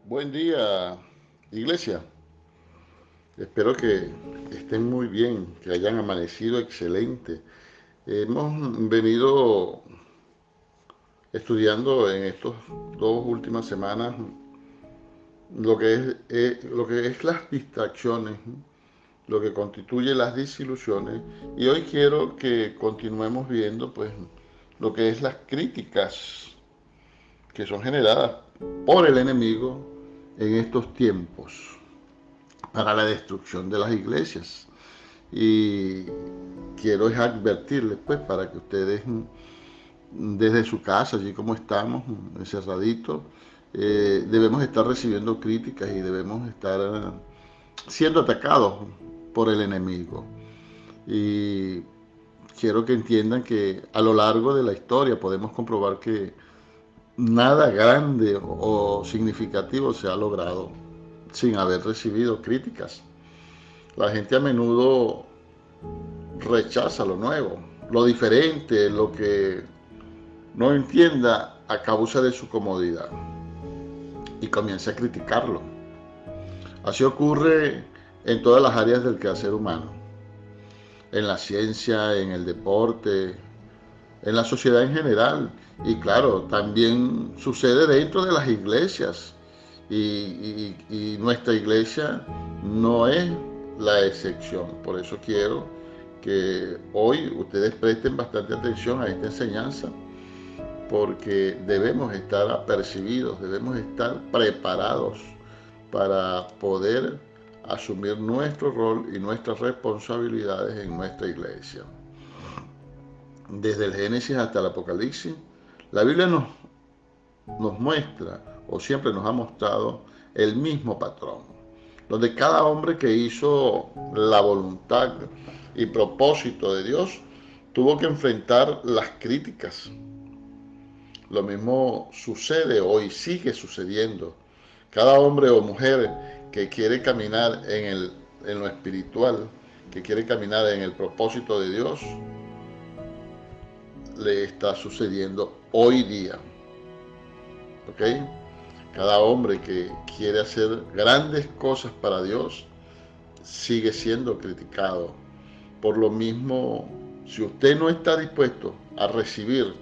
Buen día, iglesia. Espero que estén muy bien, que hayan amanecido excelente. Hemos venido estudiando en estas 2 últimas semanas lo que es las distracciones, lo que constituye las desilusiones. Y hoy quiero que continuemos viendo, pues, lo que es las críticas que son generadas por el enemigo en estos tiempos para la destrucción de las iglesias. Y quiero advertirles, pues, para que ustedes desde su casa, allí como estamos, encerraditos, debemos estar recibiendo críticas y debemos estar siendo atacados por el enemigo. Y quiero que entiendan que a lo largo de la historia podemos comprobar que nada grande o significativo se ha logrado sin haber recibido críticas. La gente a menudo rechaza lo nuevo, lo diferente, lo que no entienda a causa de su comodidad y comienza a criticarlo. Así ocurre en todas las áreas del quehacer humano, en la ciencia, en el deporte, en la sociedad en general. Y claro, también sucede dentro de las iglesias. Y nuestra iglesia no es la excepción. Por eso quiero que hoy ustedes presten bastante atención a esta enseñanza, porque debemos estar apercibidos, debemos estar preparados para poder asumir nuestro rol y nuestras responsabilidades en nuestra iglesia. Desde el Génesis hasta el Apocalipsis, la Biblia nos muestra o siempre nos ha mostrado el mismo patrón, donde cada hombre que hizo la voluntad y propósito de Dios tuvo que enfrentar las críticas. Lo mismo sucede hoy, sigue sucediendo. Cada hombre o mujer que quiere caminar en lo espiritual, que quiere caminar en el propósito de Dios, le está sucediendo hoy día. ¿Ok? Cada hombre que quiere hacer grandes cosas para Dios sigue siendo criticado. Por lo mismo, si usted no está dispuesto a recibir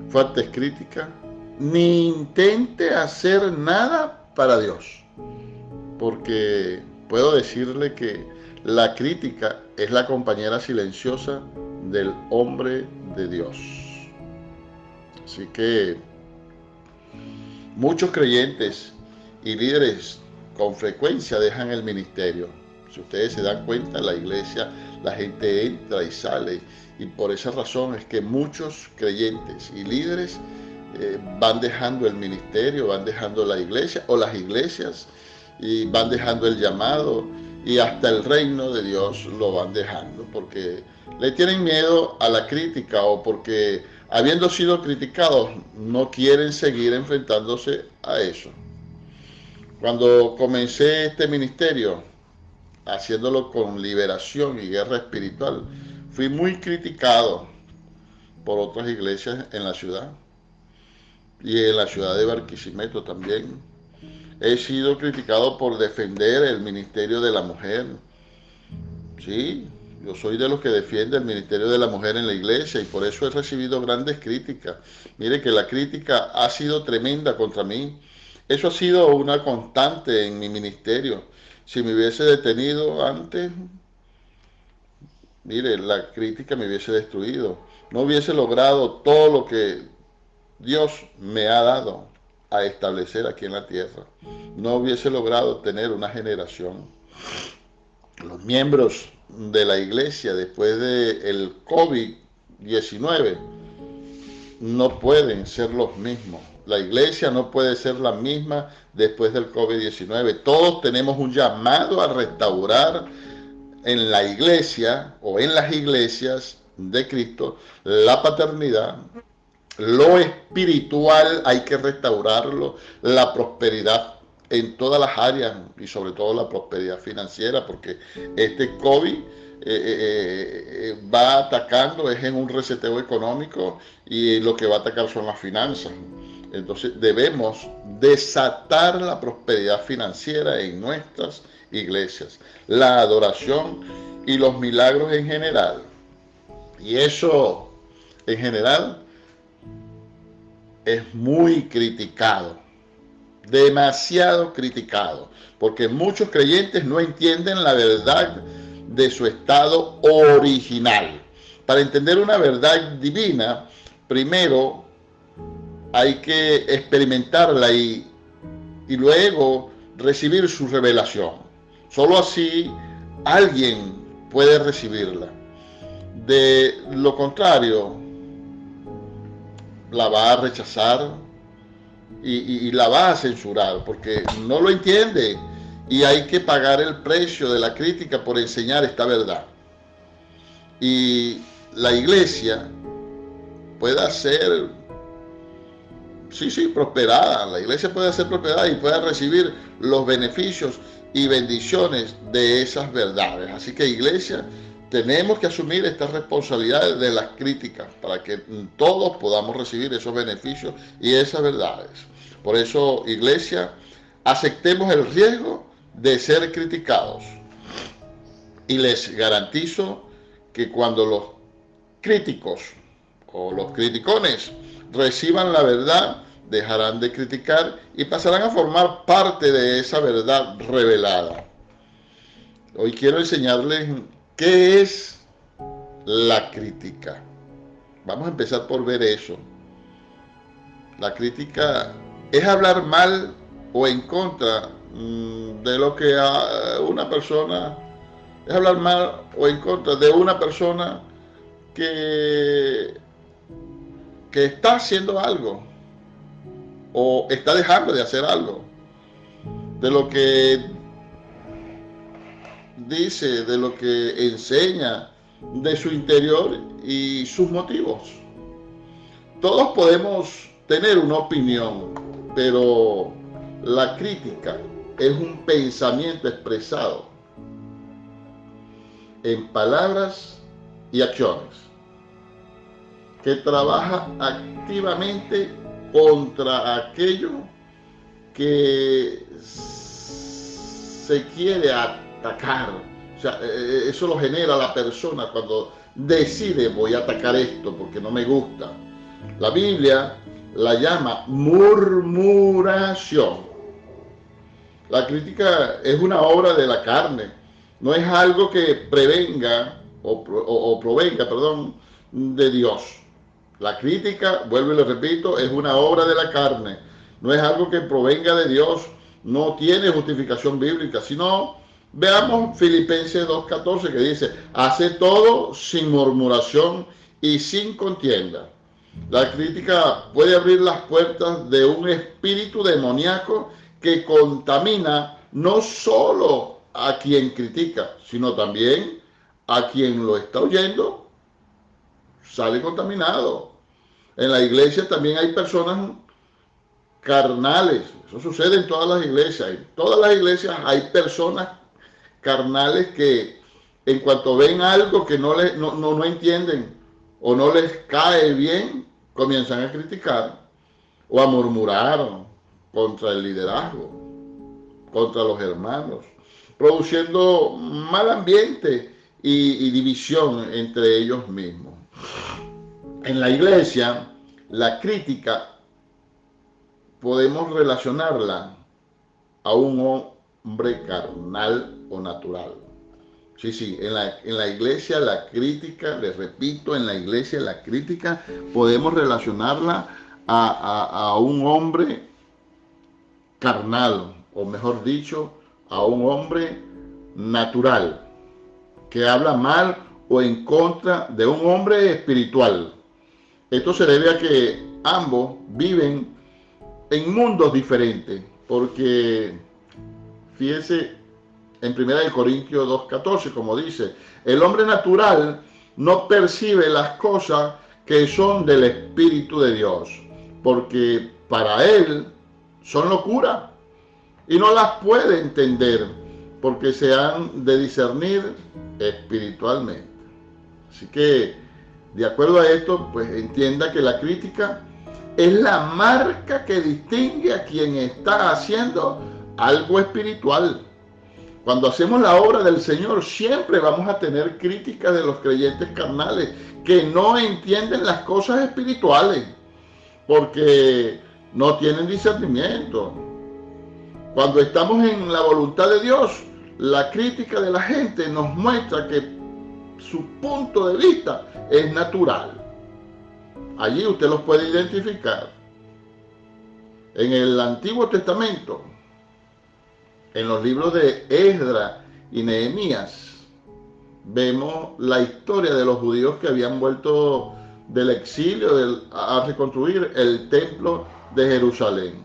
fuertes críticas, ni intente hacer nada para Dios. Porque puedo decirle que la crítica es la compañera silenciosa del hombre de Dios. Así que muchos creyentes y líderes con frecuencia dejan el ministerio. Si ustedes se dan cuenta, en la iglesia la gente entra y sale, y por esa razón es que muchos creyentes y líderes van dejando el ministerio, van dejando la iglesia o las iglesias, y van dejando el llamado, y hasta el reino de Dios lo van dejando porque le tienen miedo a la crítica, o porque habiendo sido criticados no quieren seguir enfrentándose a eso. Cuando comencé este ministerio, haciéndolo con liberación y guerra espiritual, fui muy criticado por otras iglesias en la ciudad y en la ciudad de Barquisimeto también. He sido criticado por defender el ministerio de la mujer. Sí, yo soy de los que defiende el ministerio de la mujer en la iglesia, y por eso he recibido grandes críticas. Mire que la crítica ha sido tremenda contra mí. Eso ha sido una constante en mi ministerio. Si me hubiese detenido antes, mire, la crítica me hubiese destruido. No hubiese logrado todo lo que Dios me ha dado a establecer aquí en la tierra. No hubiese logrado tener una generación. Los miembros de la iglesia después del COVID-19 no pueden ser los mismos. La iglesia no puede ser la misma después del COVID-19. Todos tenemos un llamado a restaurar en la iglesia o en las iglesias de Cristo la paternidad. Lo espiritual hay que restaurarlo, la prosperidad en todas las áreas, y sobre todo la prosperidad financiera, porque este COVID va atacando, es en un reseteo económico, y lo que va a atacar son las finanzas. Entonces debemos desatar la prosperidad financiera en nuestras iglesias, la adoración y los milagros en general. Y eso en general es muy criticado, demasiado criticado, porque muchos creyentes no entienden la verdad de su estado original. Para entender una verdad divina, primero hay que experimentarla y luego recibir su revelación. Solo así alguien puede recibirla. De lo contrario, la va a rechazar y la va a censurar porque no lo entiende, y hay que pagar el precio de la crítica por enseñar esta verdad. Y la iglesia pueda ser, sí, prosperada, la iglesia puede ser prosperada y pueda recibir los beneficios y bendiciones de esas verdades. Así que, iglesia, tenemos que asumir estas responsabilidades de las críticas para que todos podamos recibir esos beneficios y esas verdades. Por eso, iglesia, aceptemos el riesgo de ser criticados. Y les garantizo que cuando los críticos o los criticones reciban la verdad, dejarán de criticar y pasarán a formar parte de esa verdad revelada. Hoy quiero enseñarles qué es la crítica. Vamos a empezar por ver eso. La crítica es hablar mal o en contra de lo que una persona, es hablar mal o en contra de una persona que está haciendo algo o está dejando de hacer algo, de lo que dice, de lo que enseña, de su interior y sus motivos. Todos podemos tener una opinión, pero la crítica es un pensamiento expresado en palabras y acciones que trabaja activamente contra aquello que se quiere atacar. O sea, eso lo genera la persona cuando decide: voy a atacar esto porque no me gusta. La Biblia la llama murmuración. La crítica es una obra de la carne, no es algo que provenga de Dios. La crítica, vuelvo y le repito, es una obra de la carne, no es algo que provenga de Dios, no tiene justificación bíblica, sino veamos Filipenses 2:14, que dice: hace todo sin murmuración y sin contienda. La crítica puede abrir las puertas de un espíritu demoníaco que contamina no solo a quien critica, sino también a quien lo está oyendo. Sale contaminado. En la iglesia también hay personas carnales. Eso sucede en todas las iglesias. En todas las iglesias hay personas carnales que, en cuanto ven algo que no entienden o no les cae bien, comienzan a criticar o a murmurar contra el liderazgo, contra los hermanos, produciendo mal ambiente y división entre ellos mismos. En la iglesia, la crítica podemos relacionarla a un hombre carnal o natural. Sí, en la iglesia la crítica, les repito, en la iglesia la crítica podemos relacionarla a un hombre carnal, o mejor dicho, a un hombre natural, que habla mal o en contra de un hombre espiritual. Esto se debe a que ambos viven en mundos diferentes, porque fíjese en 1 Corintios 2:14, como dice: el hombre natural no percibe las cosas que son del Espíritu de Dios, porque para él son locura y no las puede entender, porque se han de discernir espiritualmente. Así que, de acuerdo a esto, pues entienda que la crítica Es la marca que distingue a quien está haciendo algo espiritual. Cuando hacemos la obra del Señor, siempre vamos a tener críticas de los creyentes carnales que no entienden las cosas espirituales porque no tienen discernimiento. Cuando estamos en la voluntad de Dios, la crítica de la gente nos muestra que su punto de vista es natural. Allí usted los puede identificar. En el Antiguo Testamento, en los libros de Esdras y Nehemías, vemos la historia de los judíos que habían vuelto del exilio a reconstruir el templo de Jerusalén.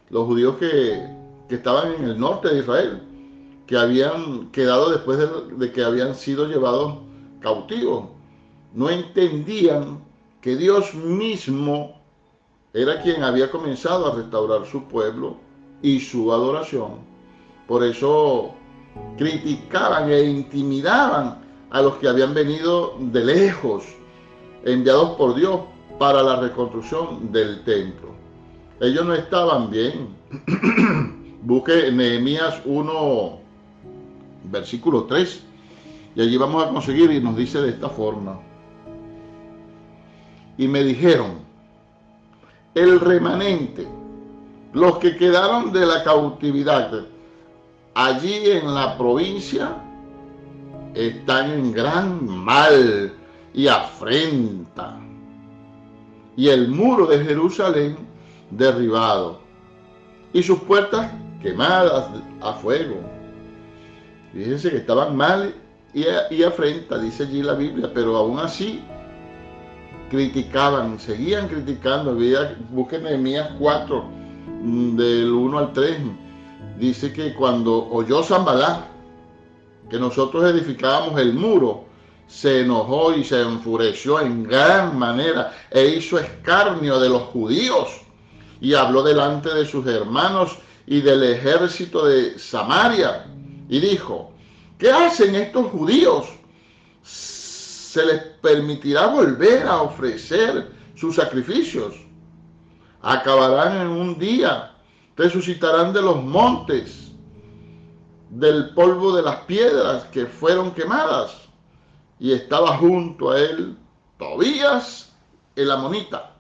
Los judíos que estaban en el norte de Israel, que habían quedado después de que habían sido llevados cautivos, no entendían que Dios mismo era quien había comenzado a restaurar su pueblo y su adoración. Por eso criticaban e intimidaban a los que habían venido de lejos, enviados por Dios para la reconstrucción del templo. Ellos no estaban bien. Busque Nehemías 1, versículo 3, y allí vamos a conseguir, y nos dice de esta forma: y me dijeron, el remanente, los que quedaron de la cautividad allí en la provincia, están en gran mal y afrenta, y el muro de Jerusalén derribado, y sus puertas quemadas a fuego. Fíjense que estaban mal y afrenta, dice allí la Biblia, pero aún así criticaban, seguían criticando. Busquen Nehemías 4, del 1 al 3, dice que cuando oyó Sanballat que nosotros edificábamos el muro, se enojó y se enfureció en gran manera e hizo escarnio de los judíos y habló delante de sus hermanos y del ejército de Samaria y dijo, ¿qué hacen estos judíos? ¿Se les permitirá volver a ofrecer sus sacrificios? Acabarán en un día, resucitarán de los montes, del polvo de las piedras que fueron quemadas. Y estaba junto a él Tobías el amonita,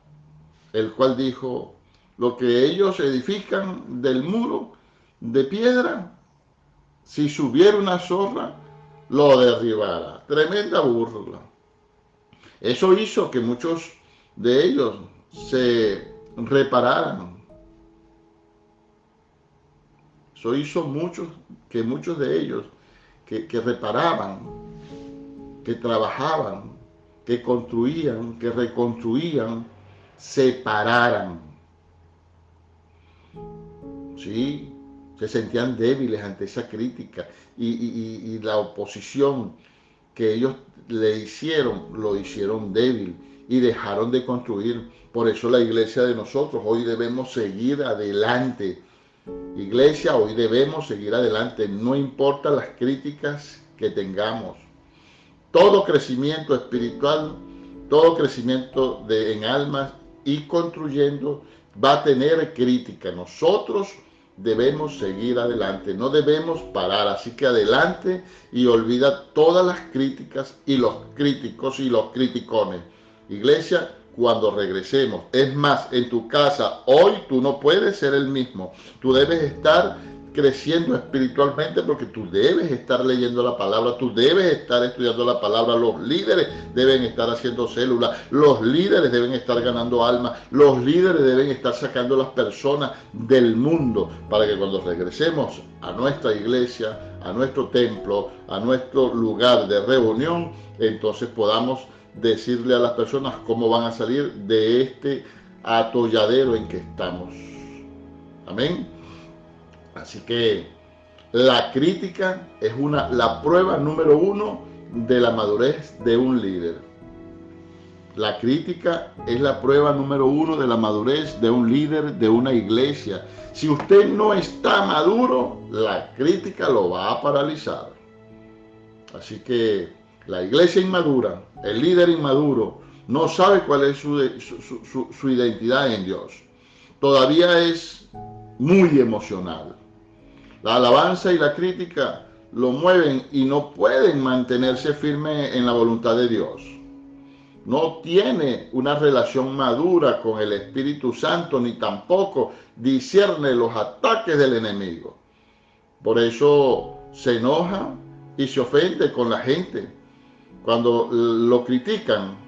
el cual dijo, lo que ellos edifican del muro de piedra, si subiera una zorra, lo derribará. Tremenda burla. Eso hizo que muchos de ellos se repararan. Eso hizo que muchos de ellos que reparaban, que trabajaban, que construían, que reconstruían, se pararan. Sí, se sentían débiles ante esa crítica y la oposición que ellos le hicieron, lo hicieron débil y dejaron de construir. Por eso la iglesia de nosotros hoy debemos seguir adelante. Iglesia, hoy debemos seguir adelante, no importa las críticas que tengamos. Todo crecimiento espiritual, todo crecimiento en almas y construyendo va a tener crítica. Nosotros debemos seguir adelante, no debemos parar. Así que adelante y olvida todas las críticas y los críticos y los criticones. Iglesia, cuando regresemos, es más, en tu casa, hoy tú no puedes ser el mismo. Tú debes estar creciendo espiritualmente porque tú debes estar leyendo la palabra, tú debes estar estudiando la palabra, los líderes deben estar haciendo células, los líderes deben estar ganando almas, los líderes deben estar sacando a las personas del mundo para que cuando regresemos a nuestra iglesia, a nuestro templo, a nuestro lugar de reunión, entonces podamos decirle a las personas cómo van a salir de este atolladero en que estamos. Amén. Así que la crítica es la prueba número 1 de la madurez de un líder. La crítica es la prueba número 1 de la madurez de un líder, de una iglesia. Si usted no está maduro, la crítica lo va a paralizar. Así que la iglesia inmadura, el líder inmaduro, no sabe cuál es su identidad en Dios. Todavía es muy emocional. La alabanza y la crítica lo mueven y no pueden mantenerse firmes en la voluntad de Dios. No tiene una relación madura con el Espíritu Santo, ni tampoco discierne los ataques del enemigo. Por eso se enoja y se ofende con la gente. Cuando lo critican,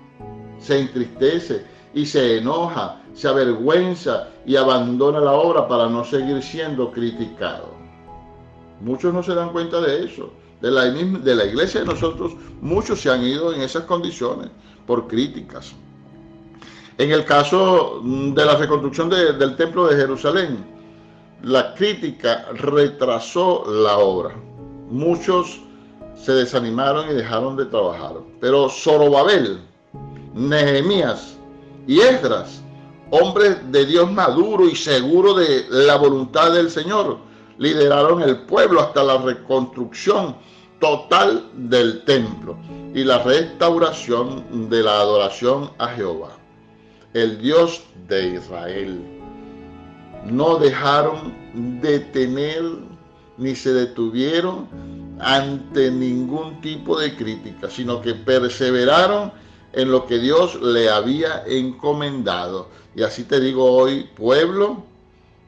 se entristece y se enoja, se avergüenza y abandona la obra para no seguir siendo criticado. Muchos no se dan cuenta de eso. De la iglesia de nosotros, muchos se han ido en esas condiciones por críticas. En el caso de la reconstrucción del templo de Jerusalén, la crítica retrasó la obra. Muchos se desanimaron y dejaron de trabajar. Pero Zorobabel, Nehemías y Esdras, hombres de Dios maduro y seguro de la voluntad del Señor, lideraron el pueblo hasta la reconstrucción total del templo y la restauración de la adoración a Jehová, el Dios de Israel. No dejaron de tener ni se detuvieron ante ningún tipo de crítica, sino que perseveraron en lo que Dios le había encomendado. Y así te digo hoy, pueblo,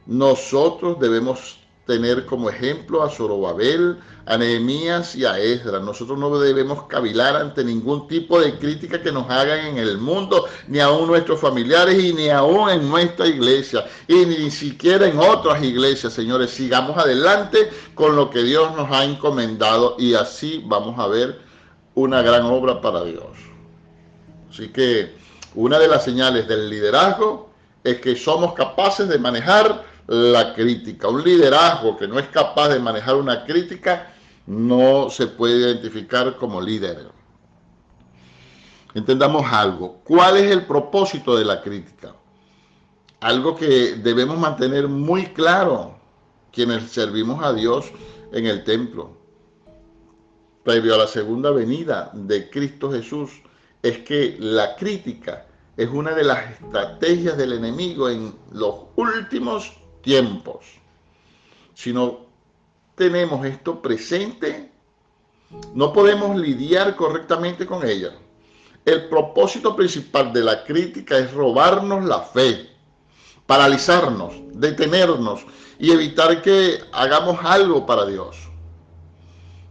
nosotros debemos tener como ejemplo a Zorobabel, a Nehemías y a Esdras. Nosotros no debemos cavilar ante ningún tipo de crítica que nos hagan en el mundo, ni aún nuestros familiares y ni aún en nuestra iglesia y ni siquiera en otras iglesias. Señores, sigamos adelante con lo que Dios nos ha encomendado y así vamos a ver una gran obra para Dios. Así que una de las señales del liderazgo es que somos capaces de manejar la crítica. Un liderazgo que no es capaz de manejar una crítica no se puede identificar como líder. Entendamos algo. ¿Cuál es el propósito de la crítica? Algo que debemos mantener muy claro quienes servimos a Dios en el templo, previo a la segunda venida de Cristo Jesús, es que la crítica es una de las estrategias del enemigo en los últimos tiempos. Si no tenemos esto presente, no podemos lidiar correctamente con ella. El propósito principal de la crítica es robarnos la fe, paralizarnos, detenernos y evitar que hagamos algo para Dios.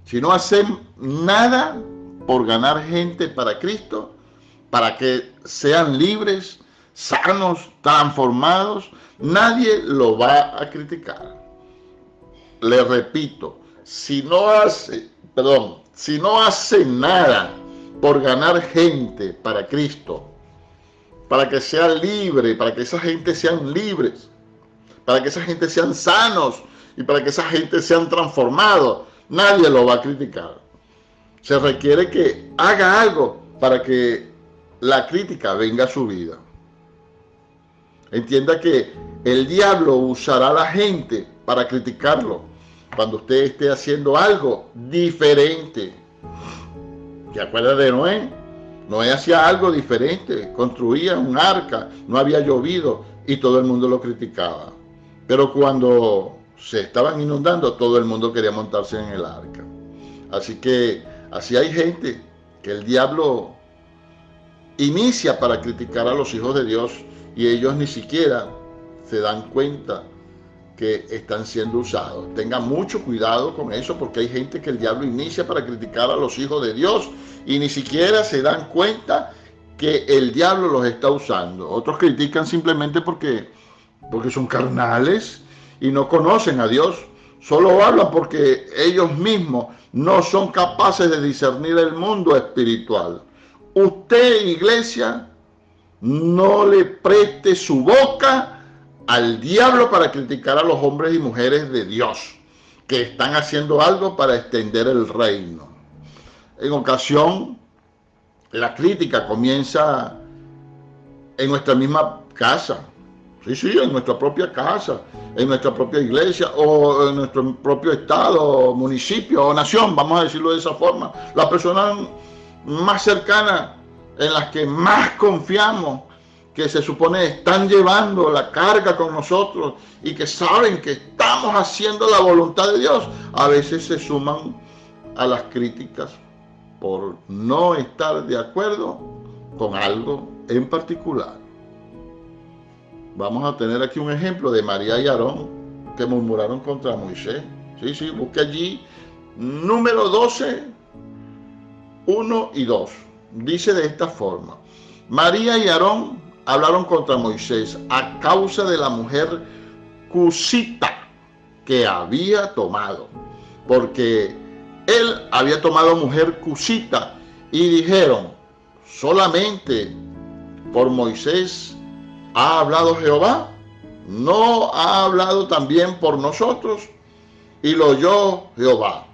Si no hacemos nada por ganar gente para Cristo, para que sean libres, sanos, transformados, nadie lo va a criticar. Le repito, si no hace nada por ganar gente para Cristo, para que sea libre, para que esa gente sean libres, para que esa gente sean sanos y para que esa gente sean transformados, nadie lo va a criticar. Se requiere que haga algo para que la crítica venga a su vida. Entienda que el diablo usará a la gente para criticarlo cuando usted esté haciendo algo diferente. ¿Se acuerda de Noé? Noé hacía algo diferente, construía un arca, no había llovido y todo el mundo lo criticaba. Pero cuando se estaban inundando, todo el mundo quería montarse en el arca. Así que así hay gente que el diablo inicia para criticar a los hijos de Dios y ellos ni siquiera se dan cuenta que están siendo usados. Tengan mucho cuidado con eso, porque hay gente que el diablo inicia para criticar a los hijos de Dios y ni siquiera se dan cuenta que el diablo los está usando. Otros critican simplemente porque son carnales y no conocen a Dios. Solo hablan porque ellos mismos no son capaces de discernir el mundo espiritual. Usted, iglesia, no le preste su boca al diablo para criticar a los hombres y mujeres de Dios que están haciendo algo para extender el reino. En ocasión, la crítica comienza en nuestra misma casa. Sí, en nuestra propia casa, en nuestra propia iglesia o en nuestro propio estado, municipio o nación, vamos a decirlo de esa forma. La persona más cercana en las que más confiamos, que se supone están llevando la carga con nosotros y que saben que estamos haciendo la voluntad de Dios, a veces se suman a las críticas por no estar de acuerdo con algo en particular. Vamos a tener aquí un ejemplo de María y Aarón que murmuraron contra Moisés. Sí, busque allí número 12, 1 y 2. Dice de esta forma: María y Aarón hablaron contra Moisés a causa de la mujer cusita que había tomado, porque él había tomado mujer cusita, y dijeron: solamente por Moisés ha hablado Jehová, ¿no ha hablado también por nosotros? Y lo oyó Jehová.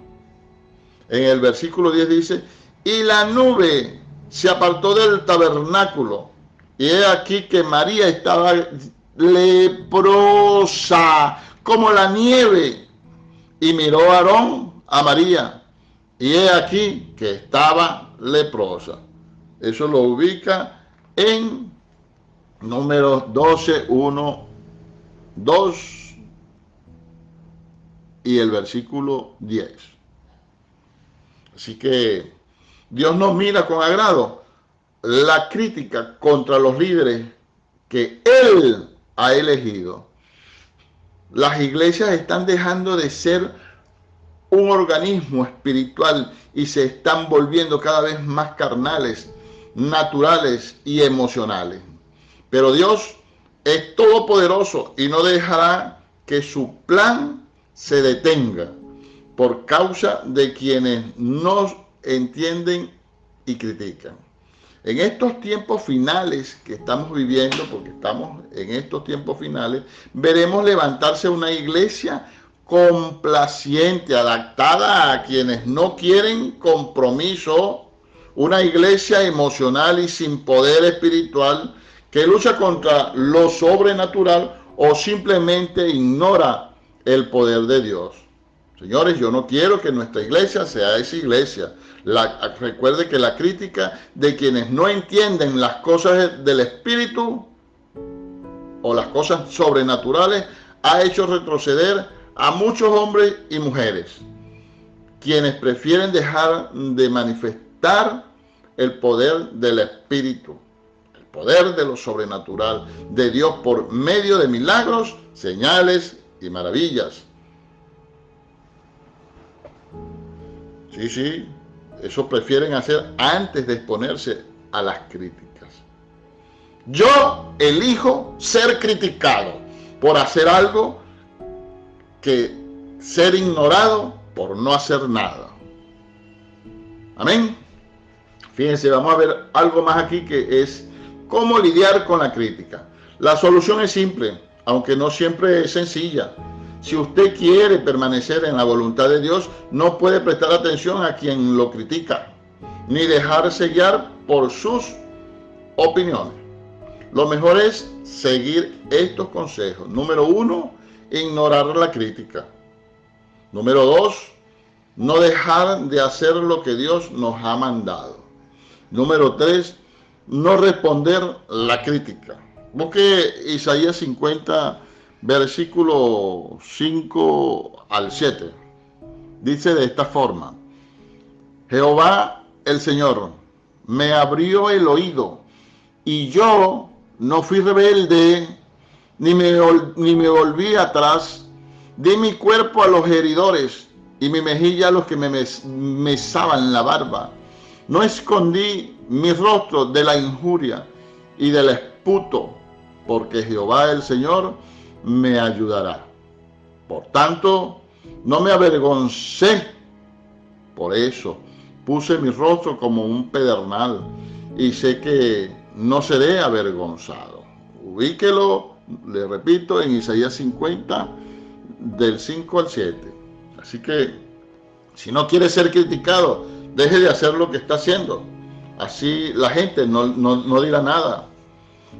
En el versículo 10 dice: y la nube se apartó del tabernáculo, y he aquí que María estaba leprosa como la nieve. Y miró a Aarón a María, y he aquí que estaba leprosa. Eso lo ubica en Números 12, 1, 2 y el versículo 10. Así que Dios nos mira con agrado la crítica contra los líderes que Él ha elegido. Las iglesias están dejando de ser un organismo espiritual y se están volviendo cada vez más carnales, naturales y emocionales. Pero Dios es todopoderoso y no dejará que su plan se detenga por causa de quienes no entienden y critican. En estos tiempos finales que estamos viviendo, porque estamos en estos tiempos finales, veremos levantarse una iglesia complaciente, adaptada a quienes no quieren compromiso, una iglesia emocional y sin poder espiritual que lucha contra lo sobrenatural o simplemente ignora el poder de Dios. Señores, yo no quiero que nuestra iglesia sea esa iglesia. Recuerde que la crítica de quienes no entienden las cosas del espíritu o las cosas sobrenaturales ha hecho retroceder a muchos hombres y mujeres, quienes prefieren dejar de manifestar el poder del espíritu, el poder de lo sobrenatural de Dios por medio de milagros, señales y maravillas. Sí, eso prefieren hacer antes de exponerse a las críticas. Yo elijo ser criticado por hacer algo que ser ignorado por no hacer nada. Amén. Fíjense, vamos a ver algo más aquí que es cómo lidiar con la crítica. La solución es simple, aunque no siempre es sencilla. Si usted quiere permanecer en la voluntad de Dios, no puede prestar atención a quien lo critica, ni dejarse guiar por sus opiniones. Lo mejor es seguir estos consejos. Número 1, ignorar la crítica. Número 2, no dejar de hacer lo que Dios nos ha mandado. Número 3, no responder la crítica. Busque Isaías 50, versículo 5 al 7. Dice de esta forma: Jehová el Señor me abrió el oído, y yo no fui rebelde, ni me volví atrás. Di mi cuerpo a los heridores, y mi mejilla a los que me mesaban la barba. No escondí mi rostro de la injuria y del esputo, porque Jehová el Señor me ayudará. Por tanto, no me avergoncé. Por eso puse mi rostro como un pedernal, y sé que no seré avergonzado. Ubíquelo, le repito, en Isaías 50, del 5 al 7. Así que, si no quiere ser criticado, deje de hacer lo que está haciendo. Así la gente no dirá nada.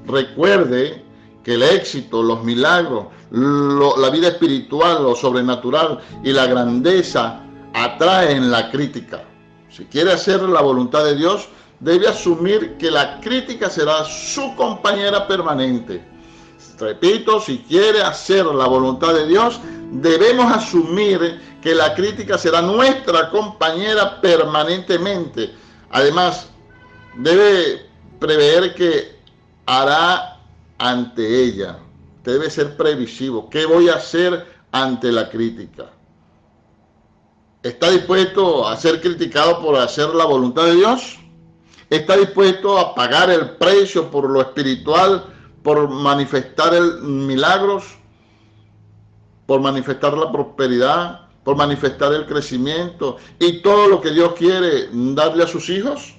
Recuerde que el éxito, los milagros, la vida espiritual, lo sobrenatural y la grandeza atraen la crítica. Si quiere hacer la voluntad de Dios, debe asumir que la crítica será su compañera permanente. Repito, si quiere hacer la voluntad de Dios, debemos asumir que la crítica será nuestra compañera permanentemente. Además, debe prever que hará ante ella. Debe ser previsivo. ¿Qué voy a hacer ante la crítica? ¿Está dispuesto a ser criticado por hacer la voluntad de Dios? ¿Está dispuesto a pagar el precio por lo espiritual, por manifestar milagros, por manifestar la prosperidad, por manifestar el crecimiento y todo lo que Dios quiere darle a sus hijos?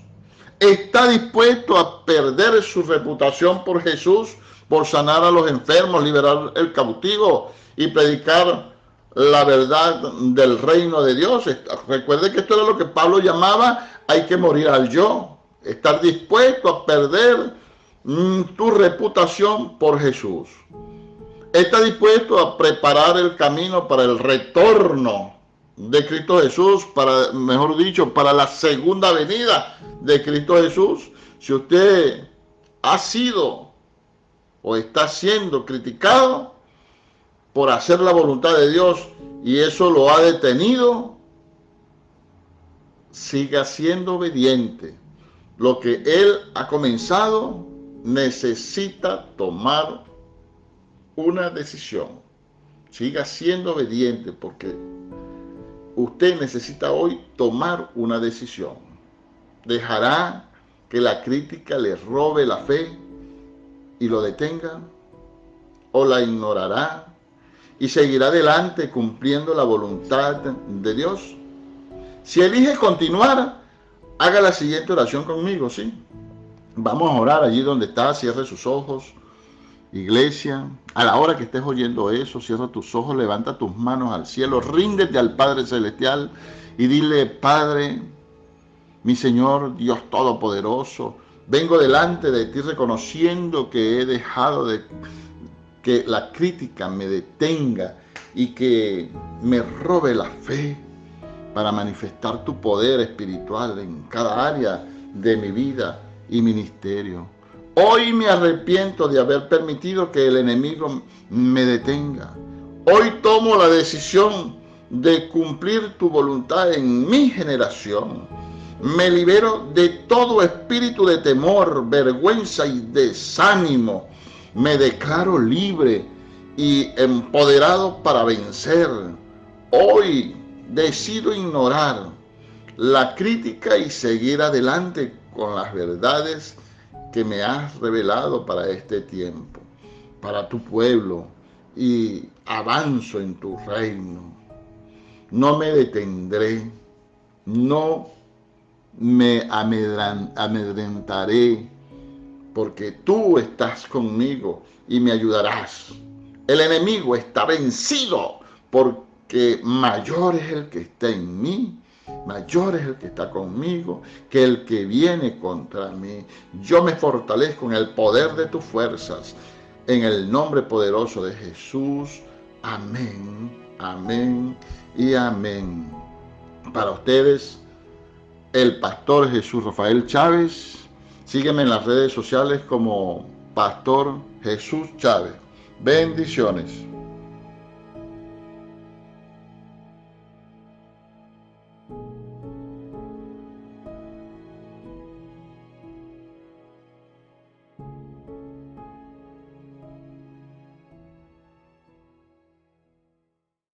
¿Está dispuesto a perder su reputación por Jesús, por sanar a los enfermos, liberar el cautivo y predicar la verdad del reino de Dios? Recuerde que esto era lo que Pablo llamaba: hay que morir al yo. Estar dispuesto a perder tu reputación por Jesús. ¿Está dispuesto a preparar el camino para el retorno de Cristo Jesús, mejor dicho, para la segunda venida de Cristo Jesús? Si usted ha sido o está siendo criticado por hacer la voluntad de Dios y eso lo ha detenido, siga siendo obediente. Lo que Él ha comenzado necesita tomar una decisión. Siga siendo obediente, porque usted necesita hoy tomar una decisión. ¿Dejará que la crítica le robe la fe y lo detenga? ¿O la ignorará y seguirá adelante cumpliendo la voluntad de Dios? Si elige continuar, haga la siguiente oración conmigo, ¿sí? Vamos a orar allí donde está, cierre sus ojos. Iglesia, a la hora que estés oyendo eso, cierra tus ojos, levanta tus manos al cielo, ríndete al Padre Celestial y dile: Padre, mi Señor Dios Todopoderoso, vengo delante de ti reconociendo que he dejado que la crítica me detenga y que me robe la fe para manifestar tu poder espiritual en cada área de mi vida y ministerio. Hoy me arrepiento de haber permitido que el enemigo me detenga. Hoy tomo la decisión de cumplir tu voluntad en mi generación. Me libero de todo espíritu de temor, vergüenza y desánimo. Me declaro libre y empoderado para vencer. Hoy decido ignorar la crítica y seguir adelante con las verdades que me has revelado para este tiempo, para tu pueblo, y avanzo en tu reino. No me detendré, no me amedrentaré, porque tú estás conmigo y me ayudarás. El enemigo está vencido, porque mayor es el que está en mí, mayor es el que está conmigo que el que viene contra mí. Yo me fortalezco en el poder de tus fuerzas, en el nombre poderoso de Jesús. Amén, amén y amén. Para ustedes, el pastor Jesús Rafael Chávez. Sígueme en las redes sociales como Pastor Jesús Chávez. Bendiciones.